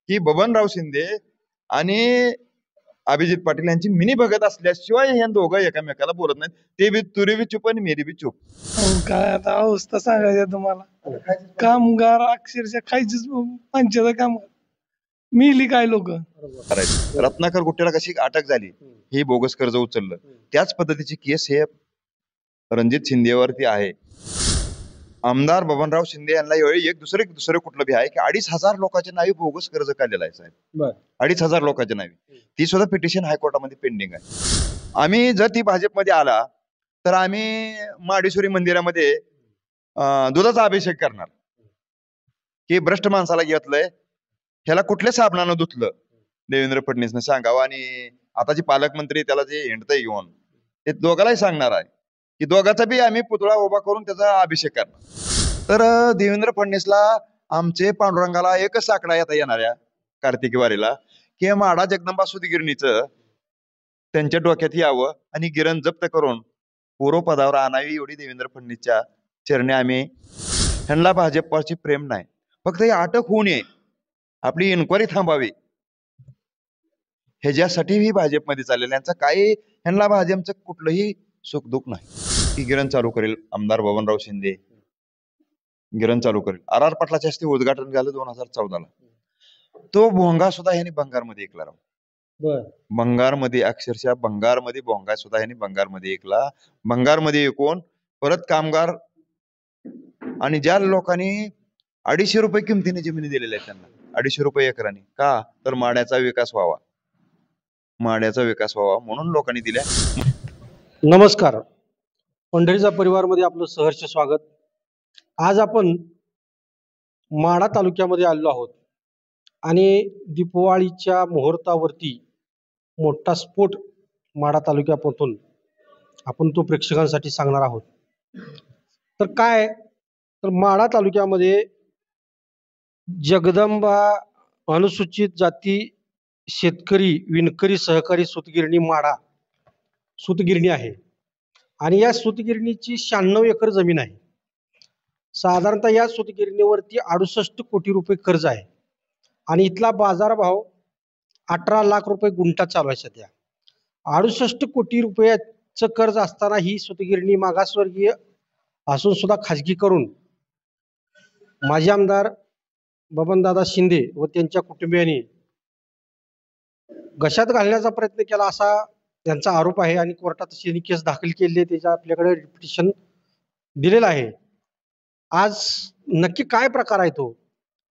की बबनराव शिंदे आणि अभिजित पाटील यांची मिनी भगत असल्याशिवाय हे दोघं एकमेकाला बोलत नाहीत. ते बी तुरी बी चुप आणि मेरी बी चुप. काय आता अवस्था सांगायचं तुम्हाला, कामगार अक्षरशः खायचीच पंचायत काम मिली काय लोक. रत्नाकर गुट्टेला कशी अटक झाली, ही बोगस कर्ज उचललं, त्याच पद्धतीची केस हे रणजित शिंदेवरती आहे. आमदार बबनराव शिंदे यांना यावेळी एक दुसरे कुठलं बी आहे की 2,500 लोकांच्या नावे बोगस कर्ज काढलेलं आहे साहेब. 2,500 लोकांच्या नावे ती सुद्धा पिटिशन हायकोर्टामध्ये पेंडिंग आहे. आम्ही जर ती भाजपमध्ये आला तर आम्ही माडेश्वरी मंदिरामध्ये दुधाचा अभिषेक करणार. की भ्रष्ट माणसाला घेतलंय, ह्याला कुठल्या साबणानं धुतलं देवेंद्र फडणवीसनं सांगावं. आणि आता जे पालकमंत्री त्याला जे हिंडतंय घेऊन ते दोघांनाही सांगणार आहे की दोघांचा बी आम्ही पुतळा उभा करून त्याचा अभिषेक करणार. तर देवेंद्र फडणवीसला आमचे पांडुरंगाला एकच साकडा येता येणाऱ्या कार्तिकी वारीला की माडा जगदंबा सुतगिरणीचं त्यांच्या डोक्यात यावं आणि गिरण जप्त करून पूर्वपदावर आणावी एवढी देवेंद्र फडणवीसच्या चरणी आम्ही. ह्यांना भाजपची प्रेम नाही, फक्त ही अटक होऊ नये, आपली इन्क्वायरी थांबावी ह्याच्यासाठी ही भाजपमध्ये चाललेलं. यांचं काही ह्यांना भाजपचं कुठलंही सुखदुःख नाही. की गिरण चालू करेल आमदार बबनराव शिंदे, गिरण चालू करेल. RR पाटलाच्या हस्ते उद्घाटन झालं 2014ला. तो भोंगा सुद्धा यांनी बंगारमध्ये ऐकला राव. बंगारमध्ये अक्षरशः बंगारमध्ये भोंगा सुद्धा यांनी बंगारमध्ये ऐकला. बंगारमध्ये ऐकून परत कामगार आणि ज्या लोकांनी 250 रुपये किमतीने जमिनी दिलेल्या आहेत त्यांना 250 रुपये एकराने, का तर माड्याचा विकास व्हावा, माड्याचा विकास व्हावा म्हणून लोकांनी दिल्या. नमस्कार, पंढरीचा परिवारमध्ये आपलं सहर्ष स्वागत. आज आपण माढा तालुक्यामध्ये आलेलो आहोत आणि दीपावलीच्या मुहूर्तावरती मोठा स्फोट माढा तालुक्यापासून आपण तो प्रेक्षकांसाठी सांगणार आहोत. तर काय तर माढा तालुक्यामध्ये जगदंबा अनुसूचित जाती शेतकरी विणकरी सहकारी सूतगिरणी माढा सूतगिरणी आहे आणि या सूतगिरणीची 96 एकर जमीन आहे. साधारणतः या सूतगिरणीवरती 68 कोटी रुपये कर्ज आहे आणि इथला बाजारभाव 18 लाख रुपये गुंठा चालू आहे सध्या. 68 कोटी रुपयाचं कर्ज असताना ही सूतगिरणी मागासवर्गीय असून सुद्धा खाजगी करून माजी आमदार बबनदादा शिंदे व त्यांच्या कुटुंबियांनी घशात घालण्याचा प्रयत्न केला असा त्यांचा आरोप आहे आणि कोर्टात तशी केस दाखल केली आहे. त्याच्या आपल्याकडे पिटिशन दिलेलं आहे. आज नक्की काय प्रकार आहे तो,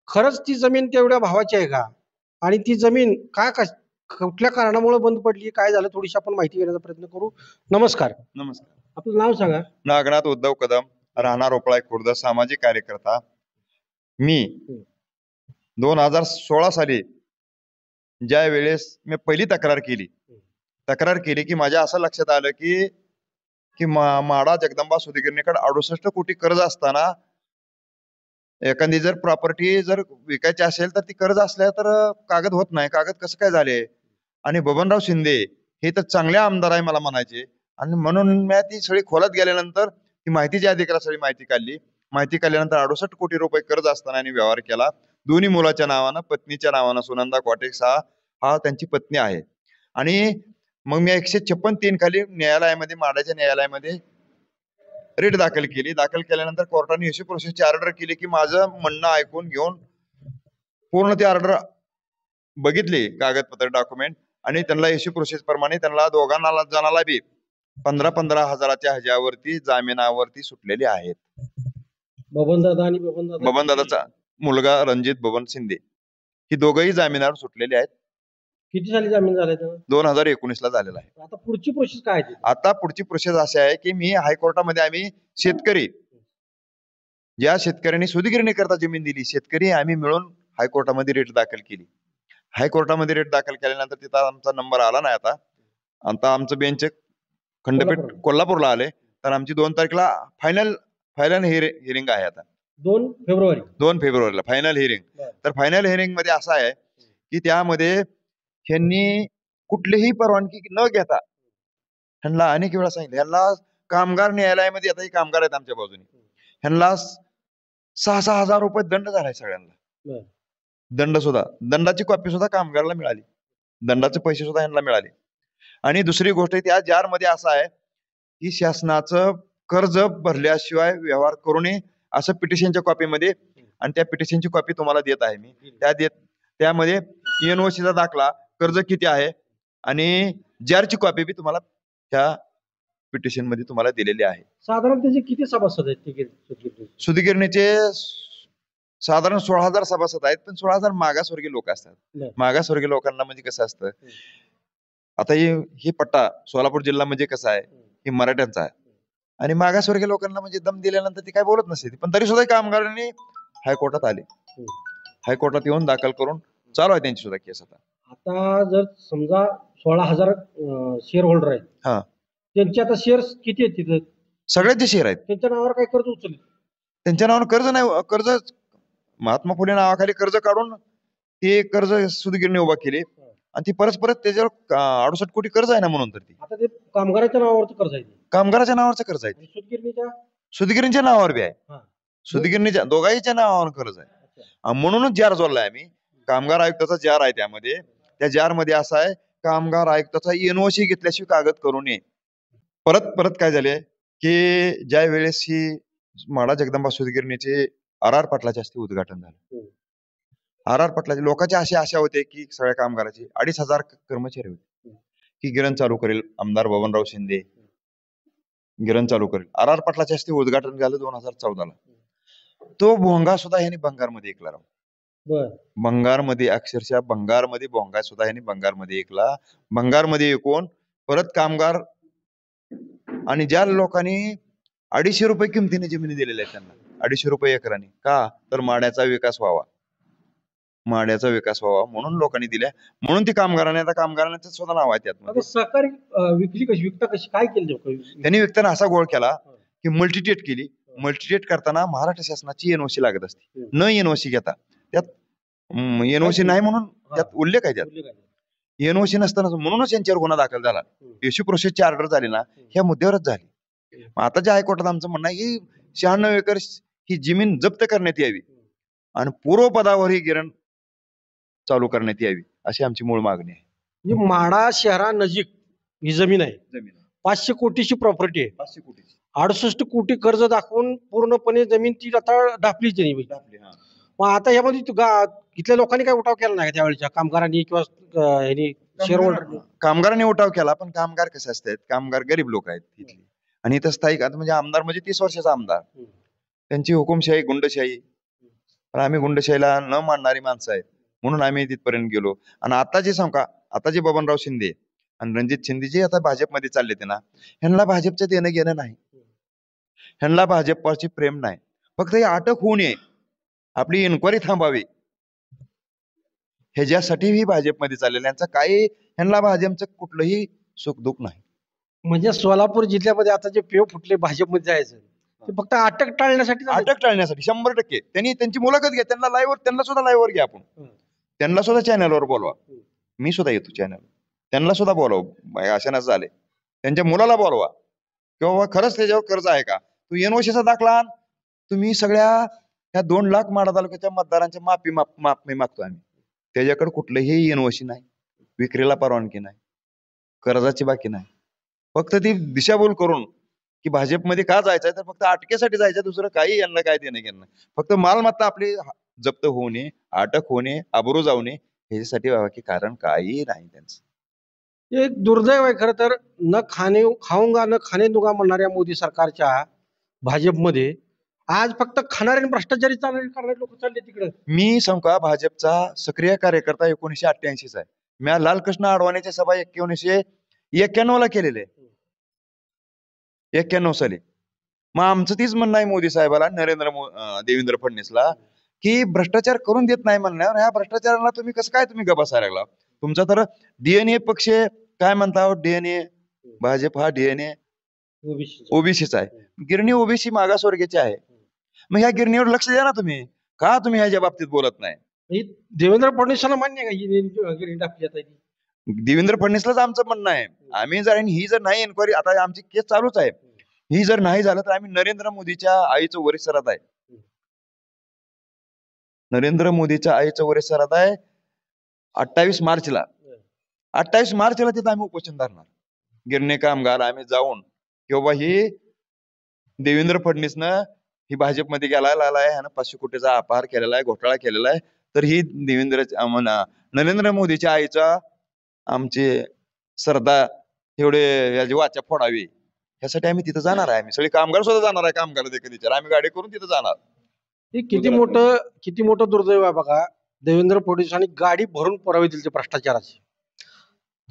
खरंच ती जमीन तेवढ्या भावाची आहे का आणि ती जमीन कुठल्या कारणामुळे बंद पडली, काय झालं, थोडीशी आपण माहिती घेण्याचा प्रयत्न करू. नमस्कार. नमस्कार. आपलं नाव सांगा. नागनाथ उद्धव कदम, राहणार ओपळाई खुर्द, सामाजिक कार्यकर्ता. मी 2016 साली ज्या वेळेस मी पहिली तक्रार केली की माझ्या असं लक्षात आलं की माढा जगदंबा सूतगिरणीकडे 68 कोटी कर्ज असताना एखादी जर प्रॉपर्टी जर विकायची असेल तर ती कर्ज असल्या तर कागद होत नाही. कागद कसं काय झाले, आणि बबनराव शिंदे हे तर चांगले आमदार आहे मला म्हणायचे. आणि म्हणून मी ती सगळी खोलात गेल्यानंतर ती माहितीच्या अधिकारात सगळी माहिती काढल्यानंतर 68 कोटी रुपये कर्ज असताना व्यवहार केला. दोन्ही मुलाच्या नावानं, पत्नीच्या नावानं. सुनंदा कॉटेक्स हा त्यांची पत्नी आहे. आणि मग मी 156(3) खाली न्यायालयामध्ये, माढ्याच्या न्यायालयामध्ये रिट दाखल केली. दाखल केल्यानंतर कोर्टाने इश्यू प्रोसेसची ऑर्डर केली की माझं म्हणणं ऐकून घेऊन पूर्ण ती ऑर्डर बघितली, कागदपत्र डॉक्युमेंट, आणि त्यांना इश्यू प्रोसेस प्रमाणे त्यांना दोघांना जणाला बी 15-15 हजाराच्या ह्याच्यावरती जामिनावरती सुटलेले आहेत. बबनदादा आणि बबनदादाचा मुलगा रणजित बबन शिंदे ही दोघंही जामिनावर सुटलेले आहेत. किती साली जामीन झाले? 2019ला झालेला आहे. आता पुढची प्रोसेस काय आहे? आता पुढची प्रोसेस अशी आहे की मी हायकोर्टामध्ये आम्ही शेतकरी, ज्या शेतकऱ्यांनी सूतगिरणी करता जमीन दिली, शेतकरी आम्ही मिळून हायकोर्टामध्ये रेट दाखल केली. हायकोर्टामध्ये रेट दाखल केल्यानंतर तिथं आमचा नंबर आला नाही. आता आमचं बेंच खंडपीठ कोल्हापूरला आले, तर आमची 2 तारखेला फायनल हिअरिंग आहे. आता 2 फेब्रुवारीला फायनल हिअरिंग. तर फायनल हिअरिंग मध्ये असं आहे की त्यामध्ये ह्यांनी कुठलीही परवानगी न घेता, ह्यांना अनेक वेळा सांगितलं, ह्यांना कामगार न्यायालयामध्ये, आता ही कामगार आहेत आमच्या बाजूने, ह्यांना 6,000 रुपये दंड झालाय सगळ्यांना. दंडाची कॉपी सुद्धा कामगाराला मिळाली, दंडाचे पैसे सुद्धा यांना मिळाले. आणि दुसरी गोष्ट त्या जारमध्ये असं आहे की शासनाचं कर्ज भरल्याशिवाय व्यवहार करू नये असं पिटिशनच्या कॉपीमध्ये, आणि त्या पिटिशनची कॉपी तुम्हाला देत आहे मी. त्यामध्ये एनओसीचा दाखला, कर्ज किती आहे आणि जारची कॉपी बी तुम्हाला त्या पिटिशन मध्ये तुम्हाला दिलेली आहे. साधारण त्याचे किती सभासद आहेत ते सुतगिरणीचे साधारण 16,000 सभासद आहेत, पण 16,000 मागासवर्गीय लोक असतात. बरं. मागासवर्गीय लोकांना म्हणजे कसं असतं, आता ही पट्टा सोलापूर जिल्हा म्हणजे कसा आहे, ही मराठ्यांचा आहे, आणि मागासवर्गीय लोकांना म्हणजे दम दिल्यानंतर ती काय बोलत नसते, पण तरी सुद्धा कामगारांनी हायकोर्टात आले, हायकोर्टात येऊन दाखल करून चालू आहे त्यांची सुद्धा केस. आता जर समजा 16,000 शेअर होल्डर आहेत, हा, त्यांचे आता शेअर किती आहेत तिथं? सगळ्यात जे शेअर आहेत त्यांच्या नावावर काय कर्ज उचलले? त्यांच्या नावावर कर्ज नाही, कर्ज महात्मा फुले नावाखाली कर्ज काढून ते कर्ज सुतगिरणी उभा केली, आणि ती परत त्याच्यावर 68 कोटी कर्ज आहे ना, म्हणून तर ती आता ते कामगाराच्या नावावरचं कर्ज आहे, कामगाराच्या नावावरचं कर्ज आहे, सुतगिरणीच्या नावावर बी आहे, सुतगिरणीच्या दोघांच्या नावावर कर्ज आहे. म्हणूनच जार जोडलाय आम्ही. कामगार आयुक्ताचा जार आहे, त्या जार मध्ये असं आहे, कामगार आयुक्ताचा एनओसी घेतल्याशिवाय कागद करू नये. परत काय झाले की ज्या वेळेस ही माडा जगदंबा सुतगिरणीचे RR पाटलाच्या हस्ते उद्घाटन झालं, RR पाटलाचे लोकांची अशी आशा होते की सगळ्या कामगाराची 2,500 कर्मचारी होते की गिरण चालू करेल आमदार बबनराव शिंदे, गिरण चालू करेल. RR पाटलाच्या हस्ते उद्घाटन झालं 2014ला. तो भोंगा सुद्धा ह्यांनी बंगारमध्ये ऐकला राव. बंगारमध्ये अक्षरशः भोंगा सुद्धा ह्यांनी बंगारमध्ये ऐकला. बंगारमध्ये ऐकून परत कामगार आणि ज्या लोकांनी 250 रुपये किमतीने जमिनी दिलेल्या आहेत त्यांना, 250 रुपये एकराने, का तर माड्याचा विकास व्हावा म्हणून लोकांनी दिल्या, म्हणून ती कामगारांचं स्वतः नाव आहे त्यात. सहकारी विकता कशी काय केलं त्यांनी विकताना असा गोळ केला की मल्टीटेट केली. मल्टीटेट करताना महाराष्ट्र शासनाची एनओसी लागत असते, न एनओसी घेता त्यात एनओसी नाही म्हणून त्यात उल्लेख आहे, त्यात एनओसी नसताना, म्हणूनच यांच्यावर गुन्हा दाखल झाला. इश्यू प्रोसेसची ऑर्डर झाली ना, ह्या मुद्द्यावरच झाली. आता ज्या हायकोर्टात आमचं म्हणणं आहे की 96 एकर ही जमीन जप्त करण्यात यावी आणि पूर्वपदावर ही गिरण चालू करण्यात यावी, अशी आमची मूळ मागणी आहे. माढा शहरानजीक ही जमीन आहे, 500 कोटीची प्रॉपर्टी आहे, 500 कोटीची 68 कोटी कर्ज दाखवून पूर्णपणे जमीन ती आता डापलीच नाही. मग आता यामध्ये इथल्या लोकांनी काय उठाव केला नाही त्यावेळेच्या कामगारांनी किंवा शेअर होल्डर? कामगारांनी उठाव केला, पण कामगार कसे असतात, कामगार गरीब लोक आहेत तिथले, आणि इथं स्थायिक म्हणजे आमदार म्हणजे 30 वर्षाचा आमदार, त्यांची हुकुमशाही गुंडशाही, पण आम्ही गुंडशाहीला न मानणारी माणसं आहेत म्हणून आम्ही तिथपर्यंत गेलो. आणि आता जे बबनराव शिंदे आणि रणजित शिंदे जे आता भाजपमध्ये चालले ते ना, ह्यांना भाजपचं देणं घेणं नाही, ह्यांना भाजपवरची प्रेम नाही, फक्त हे अटक होऊ नये, आपली इन्क्वायरी थांबावी, ह्याच्यासाठी ही भाजपमध्ये चाललेलं. यांचं काही ह्यांना भाजपचं कुठलंही सुखदुःख नाही. म्हणजे सोलापूर जिल्ह्यामध्ये आता जे पेव फुटले भाजपमध्ये जायचं, ते फक्त अटक टाळण्यासाठी 100%. त्यांनी त्यांची मुलाखत घ्या, त्यांना सुद्धा लाईव्हवर घ्या, आपण त्यांना सुद्धा चॅनलवर बोलवा, मी सुद्धा येतो चॅनल, त्यांना सुद्धा बोलवा, अशा नसं झाले, त्यांच्या मुलाला बोलवा किंवा खरंच त्याच्यावर कर्ज आहे का, तू एनओसीचा दाखला आण. तुम्ही सगळ्या ह्या 2 लाख माढा तालुक्याच्या मतदारांच्या माफी मागतो आम्ही. त्याच्याकडे कुठलंही एनओसी नाही, विक्रीला परवानगी नाही, कर्जाची बाकी नाही, फक्त ती दिशाभूल करून की भाजपमध्ये का जायचंय, तर फक्त अटकेसाठी जायचं, दुसरं काही यांना काय देणं घेणं नाही. फक्त मालमत्ता आपली जप्त होऊ नये, अटक होऊ नये, अब्रू जाऊ नये, ह्याच्यासाठी बाकी कारण काही नाही त्यांचं. एक दुर्दैव आहे खरं तर, न खाणे दुगा म्हणणाऱ्या मोदी सरकारच्या भाजपमध्ये आज फक्त खाणारे आणि भ्रष्टाचारी करणारे लोक चालले तिकडे. मी सांगू का, भाजपचा सक्रिय कार्यकर्ता 1988 आहे. मी लालकृष्ण अडवाणीच्या सभा 1991 ला केलेले, 91 साली. मग आमचं तीच म्हणणं आहे मोदी साहेबाला, देवेंद्र फडणवीसला, की भ्रष्टाचार करून देत नाही म्हणल्यावर ह्या भ्रष्टाचाराला तुम्ही कसं काय तुम्ही गबासा लागला. तुमचा तर DNA पक्ष काय म्हणता, DNA भाजप हा DNA ओबीसीचा आहे, गिरणी ओबीसी मागासवर्गीची आहे. मग ह्या गिरणीवर लक्ष द्या ना तुम्ही, का तुम्ही ह्याच्या बाबतीत बोलत नाही? देवेंद्र फडणवीसांना मान्य आहे का गिरणी टाकली जाते? देवेंद्र फडणवीसलाच आमचं म्हणणं आहे, आम्ही ही जर नाही इन्क्वायरी, आता आमची केस चालूच आहे, ही जर नाही झालं तर आम्ही नरेंद्र मोदीच्या आईचं वरिष्ठ आहे. नरेंद्र मोदीच्या आईचं वरे श्राद्ध आहे 28 मार्चला. 28 मार्चला तिथं आम्ही उपोषण धरणार. गिरणी कामगार आम्ही जाऊन किंवा ही देवेंद्र फडणवीसनं ही भाजपमध्ये गेला आहे, ह्यानं 500 कोटीचा अपहार केलेला आहे, घोटाळा केलेला आहे. तर ही नरेंद्र मोदीच्या आईचा आमची श्रद्धा एवढे याची वाचा फोडावी ह्यासाठी आम्ही तिथं जाणार आहे. आम्ही सगळे कामगार सुद्धा जाणार आहे. कामगार देखील विचार आम्ही गाडी करून तिथं जाणार. हे किती मोठं दुर्दैव आहे बघा. देवेंद्र फडणवीसांनी गाडी भरून पुरावे दिले भ्रष्टाचाराचे.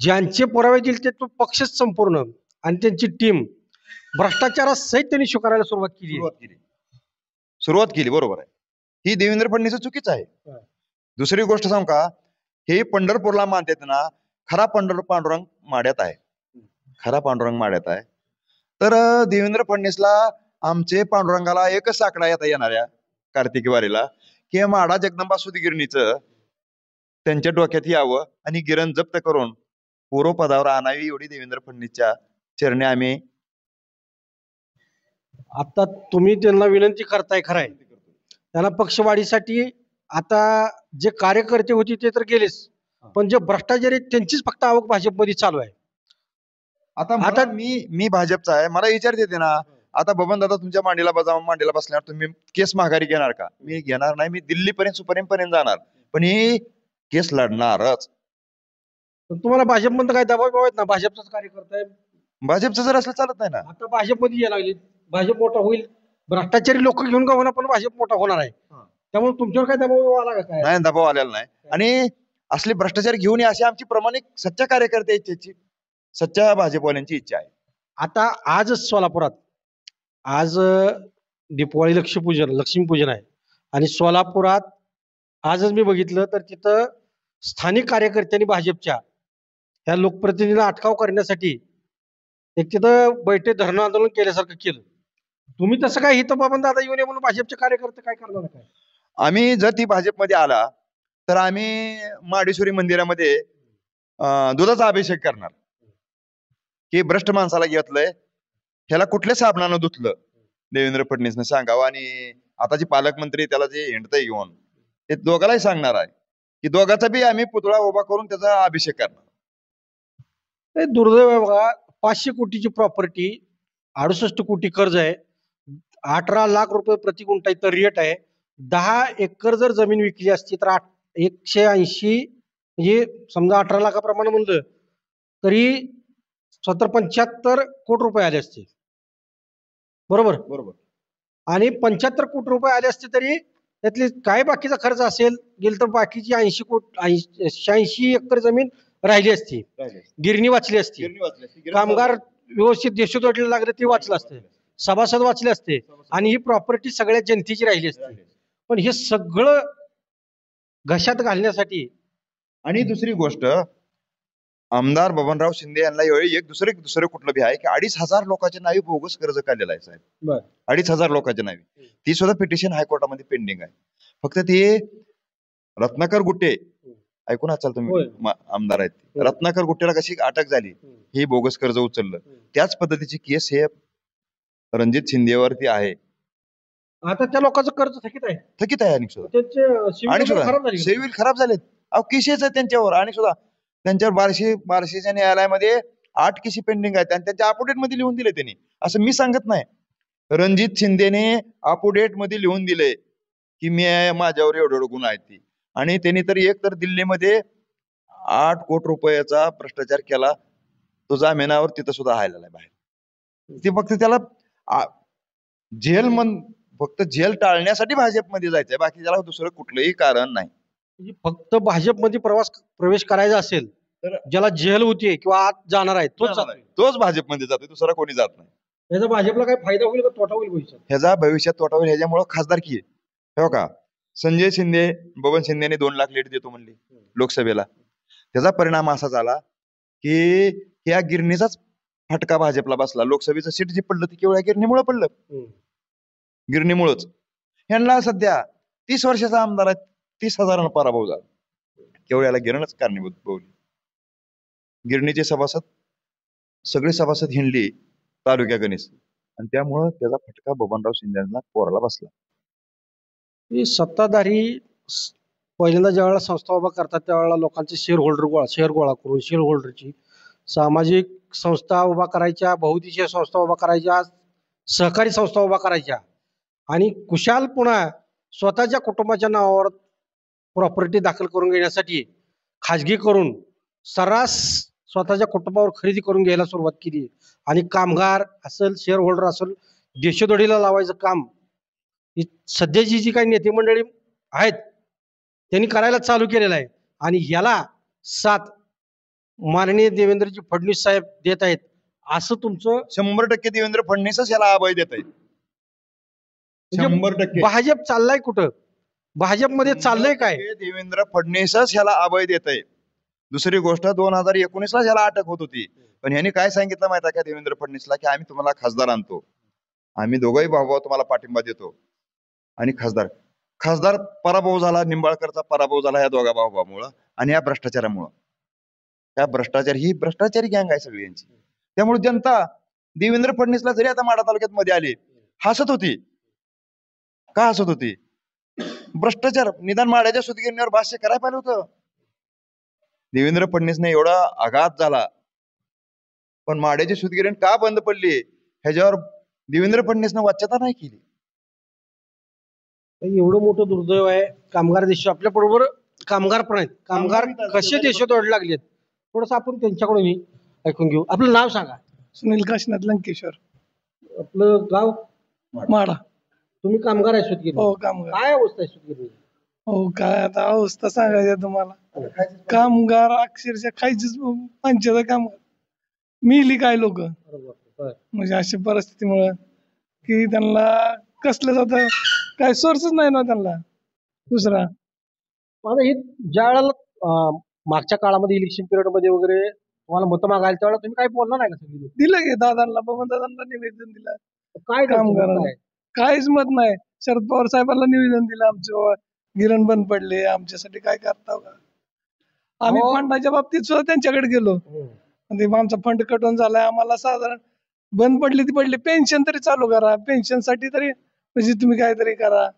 ज्यांचे पुरावे दिले ते तो पक्षच संपूर्ण आणि त्यांची टीम भ्रष्टाचारासहित त्यांनी स्वीकारायला सुरुवात केली. बरोबर आहे. ही देवेंद्र फडणवीस चुकीचं आहे. दुसरी गोष्ट सांगू का, हे पंढरपूरला मानतात ना, खरा पांडुरंग माड्यात आहे. खरा पांडुरंग माड्यात आहे. तर देवेंद्र फडणवीसला आमचे पांडुरंगाला एकच साकडा येणाऱ्या कार्तिकी वारीला की माडा जगदंबा सुतगिरणीचं त्यांच्या डोक्यात यावं आणि गिरण जप्त करून पूर्वपदावर आणावी एवढी देवेंद्र फडणवीसच्या चरणी आम्ही. आता तुम्ही त्यांना विनंती करताय, खरंय त्यांना पक्षवाढीसाठी. आता जे कार्यकर्ते होते ते तर गेलेच, पण जे भ्रष्टाचारी त्यांचीच फक्त आवक भाजपमध्ये चालू आहे. आता मी भाजपचा आहे. मला विचारते ते ना, आता बबन दादा तुमच्या मांडीला बसल्यावर तुम्ही केस माघारी घेणार का? मी घेणार नाही. मी दिल्लीपर्यंत सुप्रीम पर्यंत जाणार, पण ही केस लढणारच. तुम्हाला भाजपमध्ये काय दबाव आहेत ना? भाजपचाच कार्यकर्ता आहे. भाजपचं जर असलं चालत नाही ना. आता भाजपमध्ये यायला लागली, भाजप मोठा होईल. भ्रष्टाचारी लोक घेऊन का होणार, पण भाजप मोठा होणार आहे. त्यामुळे तुमच्यावर काय दबाव आला का? काय नाही, दबाव आलेला नाही. आणि असले भ्रष्टाचार घेऊन अशी आमची प्रामाणिक सच्च्या कार्यकर्त्याची, सच्च्या भाजपवाल्यांची इच्छा आहे. आता आजच सोलापुरात आज दीपावली लक्ष्मीपूजन आहे आणि सोलापुरात आजच मी बघितलं तर तिथं स्थानिक कार्यकर्त्यांनी भाजपच्या ह्या लोकप्रतिनिधींना अटकाव करण्यासाठी एक तिथं बैठे धरणं आंदोलन केल्यासारखं केलं. तुम्ही तसं काय इथं बाबा दादा येऊन म्हणून भाजपचे कार्यकर्ते काय करणार काय? आम्ही जर ती भाजपमध्ये आला तर आम्ही माडेश्वरी मंदिरामध्ये दुधाचा अभिषेक करणार. की भ्रष्ट माणसाला घेतलंय, ह्याला कुठल्या साबणानं धुतलं देवेंद्र फडणवीसनं सांगावं. आणि आताचे पालकमंत्री त्याला जे हिंडतंय घेऊन ते दोघालाही सांगणार आहे की दोघाचा बी आम्ही पुतळा उभा करून त्याचा अभिषेक करणार. हे दुर्दैव आहे बघा. 500 कोटीची प्रॉपर्टी, 68 कोटी कर्ज आहे, 18 लाख रुपये प्रति गुंठा इथं रेट आहे. 10 एकर जर जमीन विकली असती तर 180 म्हणजे समजा 18 लाखाप्रमाणे म्हणलं तरी 75 कोटी रुपये आले असते. बरोबर. आणि 75 कोटी रुपये आले असते तरी त्यातले काय बाकीचा खर्च असेल गेल तर बाकीची 86 एकर जमीन राहिली असती. गिरणी वाचली असती. कामगार व्यवस्थित देशोधडीला लागले ते वाचलं असते. सभासद वाचले असते आणि ही प्रॉपर्टी सगळ्या जनतेची राहिली असते. पण हे सगळं घशात घालण्यासाठी. आणि दुसरी गोष्ट, आमदार बबनराव शिंदे यांना यावेळी एक दुसरं कुठलं बी आहे की 2,500 लोकांच्या नावे बोगस कर्ज काढलेलं आहे साहेब. 2,500 लोकांच्या नावे. ती सुद्धा पिटिशन हायकोर्टामध्ये पेंडिंग आहे. फक्त ते रत्नाकर गुट्टे ऐकून असाल तुम्ही, आमदार आहेत. रत्नाकर गुट्टेला कशी अटक झाली, हे बोगस कर्ज उचललं, त्याच पद्धतीची केस हे रणजित शिंदेवरती आहे. आता त्या लोकांचं कर्ज थकीत आहे आणि सुद्धा सिव्हिल खराब झालेत. केसेस आहेत त्यांच्यावर. आणि सुद्धा त्यांच्यावर बार्शीच्या न्यायालयामध्ये 8 केसी पेंडिंग आहेत आणि त्यांच्या अपोडेट मध्ये लिहून दिले त्यांनी. असं मी सांगत नाही, रणजित शिंदेने अपोडेट मध्ये लिहून दिले की माझ्यावर एवढे गुन्हा आहेत ती. आणि त्यांनी तर एक तर दिल्लीमध्ये 8 कोटी रुपयाचा भ्रष्टाचार केला. तो जामिनावर तिथं सुद्धा राहिलेला आहे बाहेर. ते फक्त त्याला फक्त जेल टाळण्यासाठी भाजपमध्ये जायचंय, बाकी त्याला दुसरं कुठलंही कारण नाही. म्हणजे फक्त भाजपमध्ये प्रवेश करायचा असेल तर ज्याला जेल होतीये किंवा आत जाणार आहे तोच भाजपमध्ये जातोय, दुसरा कोणी जात नाही. याचा भाजपला काय फायदा होईल का तोटा होईल भविष्यात? ह्याचा भविष्यात तोटा होईल. ह्याच्यामुळे खासदारकी आहे हो का. संजय शिंदे, बबन शिंदेने 2 लाख लीड देतो म्हणली लोकसभेला. त्याचा परिणाम असा झाला की ह्या गिरणीचाच फटका भाजपला बसला. लोकसभेचं सीट जे पडलं ते केवळ या गिरणीमुळे पडलं. गिरणीमुळेच ह्यांना सध्या 30 वर्षाचा आमदार आहे, 30,000 पराभव झाला. केवळ याला गिरणच कारणीभूत बोलली. गिरणीचे सगळे सभासद हिंडली तालुक्या गणेश, आणि त्यामुळं त्याचा फटका बबनराव शिंदेना पोराला बसला. सत्ताधारी पहिल्यांदा ज्यावेळेला संस्था उभा करतात त्यावेळेला लोकांचे शेअर गोळा करून शेअर होल्डरची सामाजिक संस्था उभा करायच्या, बहुउद्देशीय संस्था उभा करायच्या, सहकारी संस्था उभा करायच्या आणि कुशाल पुन्हा स्वतःच्या कुटुंबाच्या नावावर प्रॉपर्टी दाखल करून घेण्यासाठी खाजगी करून सर्रास स्वतःच्या कुटुंबावर खरेदी करून घ्यायला सुरुवात केली आणि कामगार असेल, शेअर होल्डर असेल, देशोधडीला लावायचं काम ही सध्याची जी काही नेते मंडळी आहेत त्यांनी करायला चालू केलेलं आहे आणि ह्याला साथ माननीय देवेंद्रजी फडणवीस साहेब देत आहेत असं तुमचं 100% देवेंद्र फडणवीसच याला अभय देत आहेत. 100% भाजप चाललाय कुठं? भाजपमध्ये चाललंय काय? देवेंद्र फडणवीसच ह्याला अभय देत आहे. दुसरी गोष्ट 2019ला ह्याला अटक होत होती, पण ह्यांनी काय सांगितलं माहिती आहे का देवेंद्र फडणवीसला, की आम्ही तुम्हाला खासदार आणतो, आम्ही दोघंही भाऊ तुम्हाला पाठिंबा देतो आणि खासदार पराभव झाला, निंबाळकरचा पराभव झाला या दोघा भावामुळं आणि या भ्रष्टाचारामुळं. ही भ्रष्टाचारी गँग आहे सगळी यांची. त्यामुळे जनता देवेंद्र फडणवीसला जरी आता माढा तालुक्यात मध्ये आली हसत होती. का हसत होती? भ्रष्टाचार. निदान माढ्याच्या सुतगिरणीवर भाष्य करायला पाहिलं होतं. देवेंद्र फडणवीसने एवढा आघात झाला, पण माढ्याची सुतगिरणी का बंद पडली ह्याच्यावर देवेंद्र फडणवीसने वाच्यता नाही केली. एवढं मोठं दुर्दैव आहे. कामगार देश आपल्या बरोबर कामगार पण आहेत. कामगार कसे देशात ओढ लागलेत थोडस आपण त्यांच्याकडून ऐकून घेऊ. आपलं नाव सांगा. सुनील काशीनाथ लंकेश्वर, आपलं गाव? माडा. तुम्ही कामगार आहे सुतगिरणी? हो कामगार. काय अवस्था आहे सुतगिरणी? हो काय आता अवस्था सांगायचं तुम्हाला, कामगार अक्षरशः खायचीच पंचायत कामगार मिली काय लोक, म्हणजे अशा परिस्थितीमुळे की त्यांना कसलं जातं काय सोर्सच नाही ना त्यांना दुसरा. आता हे ज्या वेळेला मागच्या काळामध्ये इलेक्शन पिरियड मध्ये वगैरे तुम्हाला मतं मागायला त्यावेळेला तुम्ही काही बोलला नाही का? सगळी लोक दिलं की दादांना, बबन दादांना निवेदन दिलं. काय कामगारांना काहीच मत नाही. शरद पवार साहेबांना निवेदन दिलं, आमचं गिरण बंद पडले, आमच्यासाठी काय करता का? आम्ही हो. फंडाच्या बाबतीत सुद्धा त्यांच्याकडे गेलो. ते आमचा फंड कटून झालाय, आम्हाला साधारण बंद पडली ती पडली, पेन्शन तरी चालू करा, पेन्शन साठी तरी म्हणजे तुम्ही काहीतरी करा.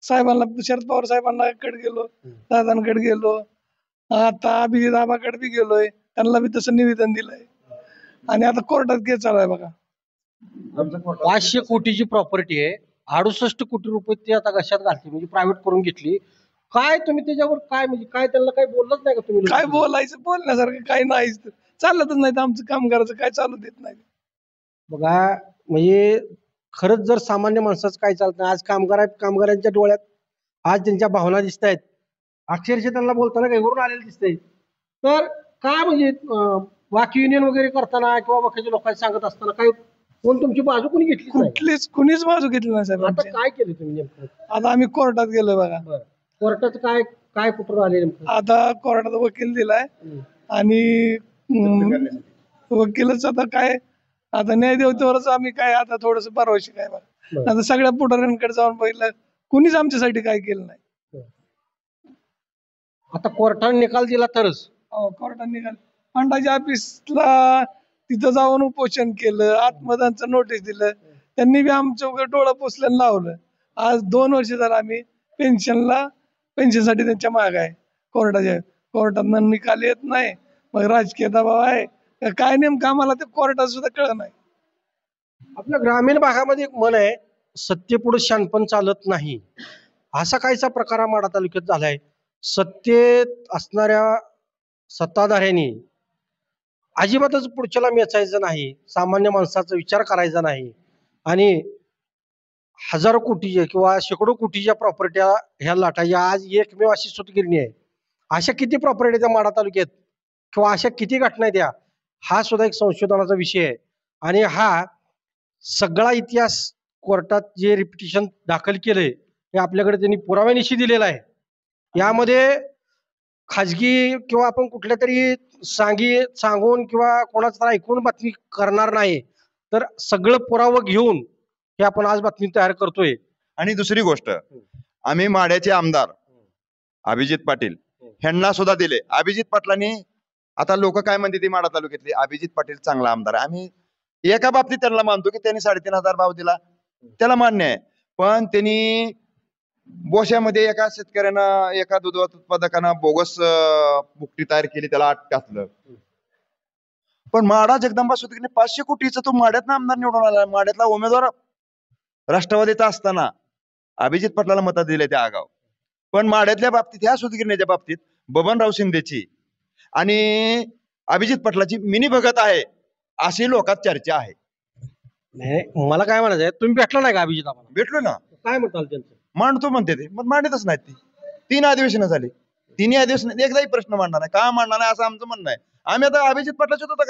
साहेबांना, शरद पवार साहेबांना कडे गेलो, दादांकडे गेलो, आता अभिजित आबाकडे बी गेलोय, त्यांना बी तसं निवेदन दिलंय आणि आता कोर्टात केस चालू आहे बघा. 500 कोटीची प्रॉपर्टी आहे, 68 कोटी रुपये ते आता कशात घालते, म्हणजे प्रायव्हेट करून घेतली. काय तुम्ही त्याच्यावर काय म्हणजे काय त्यांना काही बोललंच नाही का तुम्ही? काय बोलायचं, बोलण्यासारखं काही नाहीच, चालतच नाही. आमचं कामगाराचं काय चालू देत नाही बघा. म्हणजे खरंच जर सामान्य माणसाचं काय चालत नाही, आज कामगारांच्या डोळ्यात आज त्यांच्या भावना दिसत आहेत, अक्षरशः त्यांना बोलताना काही वरून आलेलं दिसतंय. तर काय म्हणजे वाक युनियन वगैरे करताना किंवा बाकीच्या लोकांना सांगत असताना काय कोण तुमची बाजू कोणी घेतली नाही? कुणीच बाजू घेतली नाही साहेब. आता काय केलं तुम्ही नेमकं? आता आम्ही कोर्टात गेलो बघा. कोर्टाचं काय काय कुठं आले नेमकं? आता कोर्टात वकील दिलाय आणि वकीलच आता काय, आता न्यायदेवतेवरच आम्ही काय आता थोडस भरवशी काय बघा. आता सगळ्या पुढाऱ्यांकडे जाऊन बघितलं, कुणीच आमच्यासाठी काय केलं नाही. आता कोर्टाने निकाल दिला तरच. कोर्टाने निकाल, फंडाच्या ऑफिसला तिथं जाऊन उपोषण केलं, आत्मदानचं नोटीस दिलं, त्यांनी बी आमचं डोळं पुसलं लावलं. आज 2 वर्ष झालं आम्ही पेन्शनसाठी त्यांच्या माग आहे. कोर्टात निकाल येत नाही, मग राजकीय दबाव आहे काय नेमकं आम्हाला ते कोर्टात सुद्धा कळत नाही. आपल्या ग्रामीण भागामध्ये एक म्हण आहे, सत्तेपुढे शानपण चालत नाही. असा काहीसा प्रकार हा माढा तालुक्यात झालाय. सत्तेत असणाऱ्या सत्ताधाऱ्यांनी अजिबातच पुढच्याला मेचायचं नाही, सामान्य माणसाचा विचार करायचा नाही आणि हजारो कोटीच्या किंवा शेकडो कोटीच्या प्रॉपर्ट्या ह्या लाटाच्या. आज एकमेव अशी सुतगिरणी आहे. अशा किती प्रॉपर्टी त्या माढा तालुक्यात किंवा अशा किती घटना त्या, हा सुद्धा एक संशोधनाचा विषय आहे. आणि हा सगळा इतिहास कोर्टात जे रिपिटिशन दाखल केलंय हे आपल्याकडे त्यांनी पुराव्यानिशी दिलेला आहे. यामध्ये खाजगी किंवा आपण कुठल्या तरी सांगून किंवा कोणाचं ऐकून बातमी करणार नाही, तर सगळं पुरावं घेऊन हे आपण आज बातमी तयार करतोय. आणि दुसरी गोष्ट, आम्ही माढ्याचे आमदार अभिजित पाटील ह्यांना सुद्धा दिले. अभिजित पाटलांनी, आता लोक काय म्हणते ती माढा तालुक्यातली, अभिजित पाटील चांगला आमदार आहे. आम्ही एका बाबतीत त्यांना मानतो की त्यांनी 3,500 भाव दिला, त्याला मान्य आहे. पण त्यांनी बोशामध्ये एका शेतकऱ्यानं एका दूध उत्पादकानं बोगस बुकटी तयार केली, त्याला आत टाकलं. पण माढा जगदंबा सुतगिरणी 500 कोटीचा तो माढ्यातनं आमदार निवडून आला. माढ्यातला उमेदवार राष्ट्रवादीचा असताना अभिजित पाटलाला मतं दिले त्या आगाव. पण माढ्यातल्या बाबतीत, ह्या सुतगिरणीच्या बाबतीत बबनराव शिंदेची आणि अभिजित पाटलाची मिनी भगत आहे अशी लोकात चर्चा आहे. नाही, मला काय म्हणायचं आहे, तुम्ही भेटला नाही का अभिजित आम्हाला? भेटलो ना, काय म्हणताल त्यांचं? मांडतो म्हणते ते, मग मांडतच नाहीत. ती 3 अधिवेशनं झाली, 3 अधिवेशन एकदाही प्रश्न मांडणार नाही. का मांडणार नाही असं आमचं म्हणणं आहे. आम्ही आता अभिजित पाटलाच्या होतं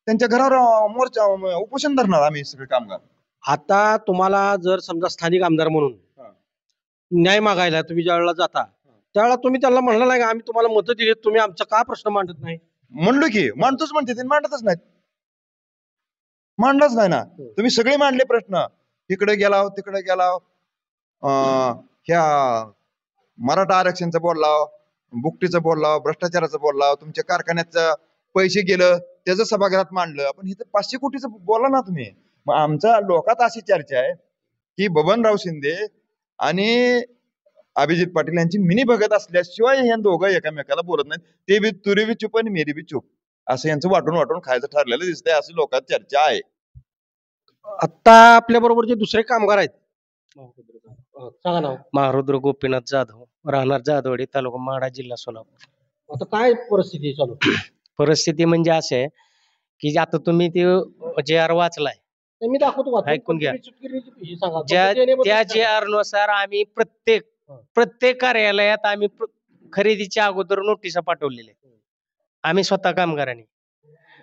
त्यांच्या घरावर मोर्चा उपोषण धरणार आम्ही सगळे कामगार. आता तुम्हाला जर समजा स्थानिक आमदार म्हणून न्याय मागायला तुम्ही ज्या वेळेला जाता, त्यावेळेला तुम्ही त्यांना म्हणलं नाही का आम्ही तुम्हाला मतं दिली, तुम्ही आमचा का प्रश्न मांडत नाही? म्हणलो की मांडतोच म्हणते ते, मांडतच नाहीत. मांडलंच नाही ना. तुम्ही सगळे मांडले प्रश्न, तिकडे गेलाव तिकडे गेलाव, ह्या मराठा आरक्षणचं बोललाव, बुकटीचं बोललाव, भ्रष्टाचाराचं बोललाव, तुमच्या कारखान्याचं पैसे गेलं त्याचं सभागृहात मांडलं. आपण इथं 500 कोटीचं बोला ना तुम्ही. मग आमच्या लोकात अशी चर्चा आहे की बबनराव शिंदे आणि अभिजित पाटील यांची मिनी भगत असल्याशिवाय हे दोघं एकमेकाला बोलत नाहीत. ते बी तुरी बी चुप आणि मेरी बी चुप असं यांचं वाटून वाटून खायचं ठरलेलं दिसतंय, अशी लोकात चर्चा आहे. आता आपल्या बरोबर जे दुसरे कामगार आहेत, सांगा नाव. महारुद्र गोपीनाथ जाधव, राहणार जाधवडी, तालुका माढा, जिल्हा सोलापूर. आता काय परिस्थिती चालू? परिस्थिती म्हणजे असे आहे की आता तुम्ही ते जे आर वाचलाय, नाही, मी दाखवतो वाचून. ऐकून घ्या. हे सांगा. त्या जे आर नुसार आम्ही प्रत्येक कार्यालयात आम्ही खरेदीच्या अगोदर नोटिसा पाठवलेल्या आहेत. आम्ही स्वतः कामगारांनी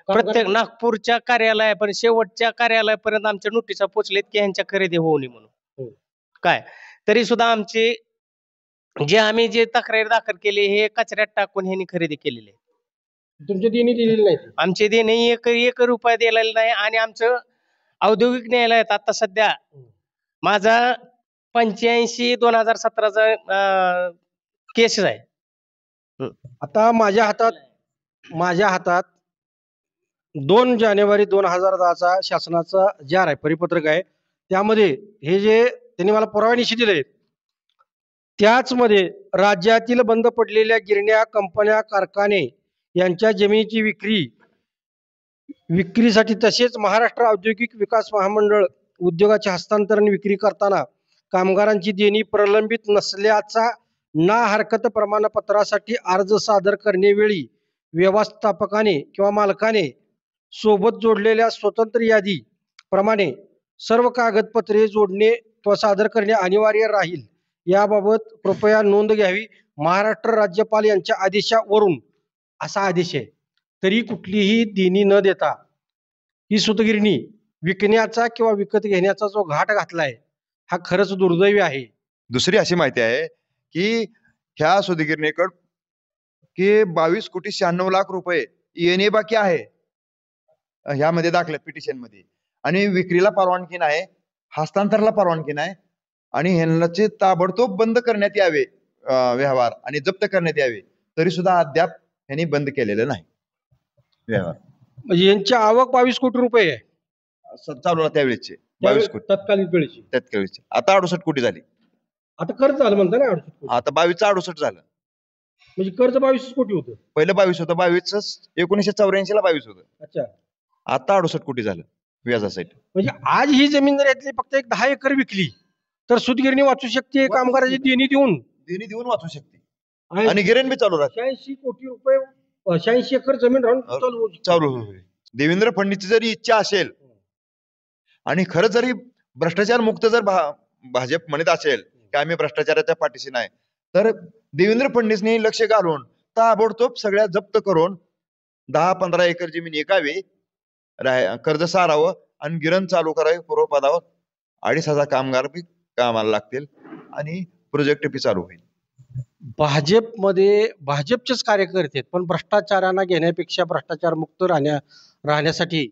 प्रत्येक नागपूरच्या कार्यालयापर्यंत, शेवटच्या कार्यालयापर्यंत आमच्या नोटिसा पोहोचलेत की ह्यांच्या खरेदी होऊ नये म्हणून. काय तरी सुद्धा आमचे आम्ही जे तक्रार दाखल केली हे कचऱ्यात टाकून ह्यांनी खरेदी केलेली आहे. तुमच्या देणी दिलेली नाही. आमचे देणे एक रुपया दिलेला नाही. आणि आमचं औद्योगिक न्यायालयात आता सध्या माझा 85/2017 केसेस आहे. आता माझ्या हातात 2 जानेवारी 2010 शासनाचा जार आहे, परिपत्रक आहे. त्यामध्ये हे जे त्यांनी मला पुराव्यानिशी दिले, त्याच मध्ये राज्यातील बंद पडलेल्या गिरण्या, कंपन्या, कारखाने यांच्या जमिनीची विक्रीसाठी तसेच महाराष्ट्र औद्योगिक विकास महामंडळ उद्योगाचे हस्तांतरण विक्री करताना कामगारांची देणी प्रलंबित नसल्याचा ना हरकत प्रमाणपत्रासाठी अर्ज सादर करण्यावेळी व्यवस्थापकाने किंवा मालकाने सोबत जोडलेल्या स्वतंत्र यादी प्रमाणे सर्व कागदपत्रे जोडणे किंवा सादर करणे अनिवार्य राहील. याबाबत कृपया नोंद घ्यावी. महाराष्ट्र राज्यपाल यांच्या आदेशावरून असा आदेश आहे. तरी कुठलीही देणी न देता ही सूतगिरणी विकण्याचा किंवा विकत घेण्याचा जो घाट घातलाय हा खरंच दुर्दैवी आहे. दुसरी अशी माहिती आहे की ह्या सुतगिरणीकडे की 22,96,00,000 रुपये येणे बाकी आहे ह्यामध्ये दाखल पिटिशन मध्ये. आणि विक्रीला परवानगी नाही, हस्तांतराला परवानगी नाही. आणि ह्यांचे ताबडतोब बंद करण्यात यावे व्यवहार आणि जप्त करण्यात यावे. तरी सुद्धा अद्याप यांनी बंद केलेलं नाही व्यवहार. म्हणजे यांची आवक 22 कोटी रुपये आहे चालू त्यावेळेचे 22 कोटी तत्कालीन वेळेची. त्यावेळेचे. आता 68 कोटी झाली. आता कर्ज झालं म्हणता ना 68 कोटी. आता 22चं 68 झालं. म्हणजे कर्ज 22 कोटी होतं. पहिलं 22 होतं, 1984 ला 22 होतं. अच्छा. आता 68 कोटी झालं व्याजासाठी. म्हणजे आज ही जमीन जर यातली फक्त एक 10 एकर विकली तर सूतगिरणी वाचू शकते, कामगाराची देणी देऊन वाचू शकते आणि गिरण बी चालू राहते. 86 कोटी रुपये 86 एकर जमीन राहून चालू होईल. देवेंद्र फडणवीसची जरी इच्छा असेल आणि खरंच जरी भ्रष्टाचार मुक्त जर भाजप म्हणत असेल की आम्ही भ्रष्टाचाराच्या पाठीशी नाही, तर देवेंद्र फडणवीसने लक्ष घालून ताबडतोब सगळ्या जप्त करून 10-15 एकर जमीन ऐकावी, कर्ज सारावं आणि गिरण चालू करावे पूर्वपदावर. 2,500 कामगार बी कामाला लागतील आणि प्रोजेक्ट बी चालू होईल. भाजपमध्ये भाजपचेच कार्यकर्ते आहेत, पण भ्रष्टाचारांना घेण्यापेक्षा भ्रष्टाचार मुक्त राहण्यासाठी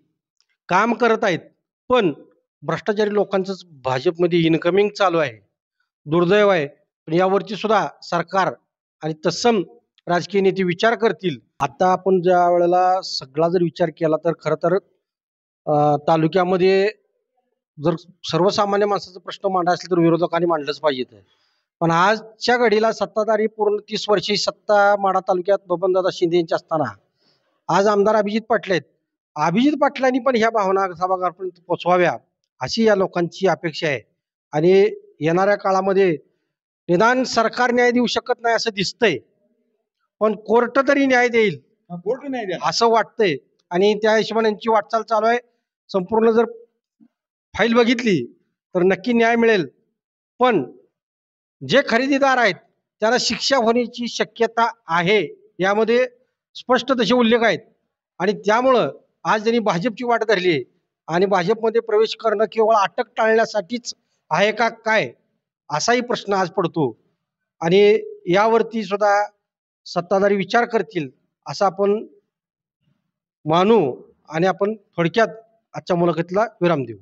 काम करत आहेत. पण भ्रष्टाचारी लोकांचंच भाजपमध्ये इन्कमिंग चालू आहे. दुर्दैव आहे. पण यावरची सुद्धा सरकार आणि तत्सम राजकीय नेते विचार करतील. आता आपण ज्या वेळेला सगळा जर विचार केला तर खरं तर तालुक्यामध्ये जर सर्वसामान्य माणसाचा प्रश्न मांडा असेल तर विरोधकांनी मांडलंच पाहिजे. पण आजच्या घडीला सत्ताधारी पूर्ण 30 वर्षी सत्ता माढा तालुक्यात बबनदादा शिंदे यांची असताना आज आमदार अभिजित पाटील आहेत. अभिजित पाटलांनी पण ह्या भावना सभागृहापर्यंत पोचवाव्या अशी या लोकांची अपेक्षा आहे. आणि येणाऱ्या काळामध्ये निदान सरकार न्याय देऊ शकत नाही असं दिसतंय, पण कोर्ट तरी न्याय देईल कोर्ट नाही द्या. असं वाटतंय. आणि त्या हिशोबाने यांची वाटचाल चालू आहे. संपूर्ण जर फाईल बघितली तर नक्की न्याय मिळेल. पण जे खरेदीदार आहेत त्यांना शिक्षा होण्याची शक्यता आहे, यामध्ये स्पष्ट तसे उल्लेख आहेत. आणि त्यामुळं आज त्यांनी भाजपची वाट धरली आहे. आणि भाजपमध्ये प्रवेश करणं केवळ अटक टाळण्यासाठीच आहे का काय, असाही प्रश्न आज पडतो. आणि यावरती सुद्धा सत्ताधारी विचार करतील असं आपण मानू. आणि आपण थोडक्यात आजच्या मुलाखतीला विराम देऊ.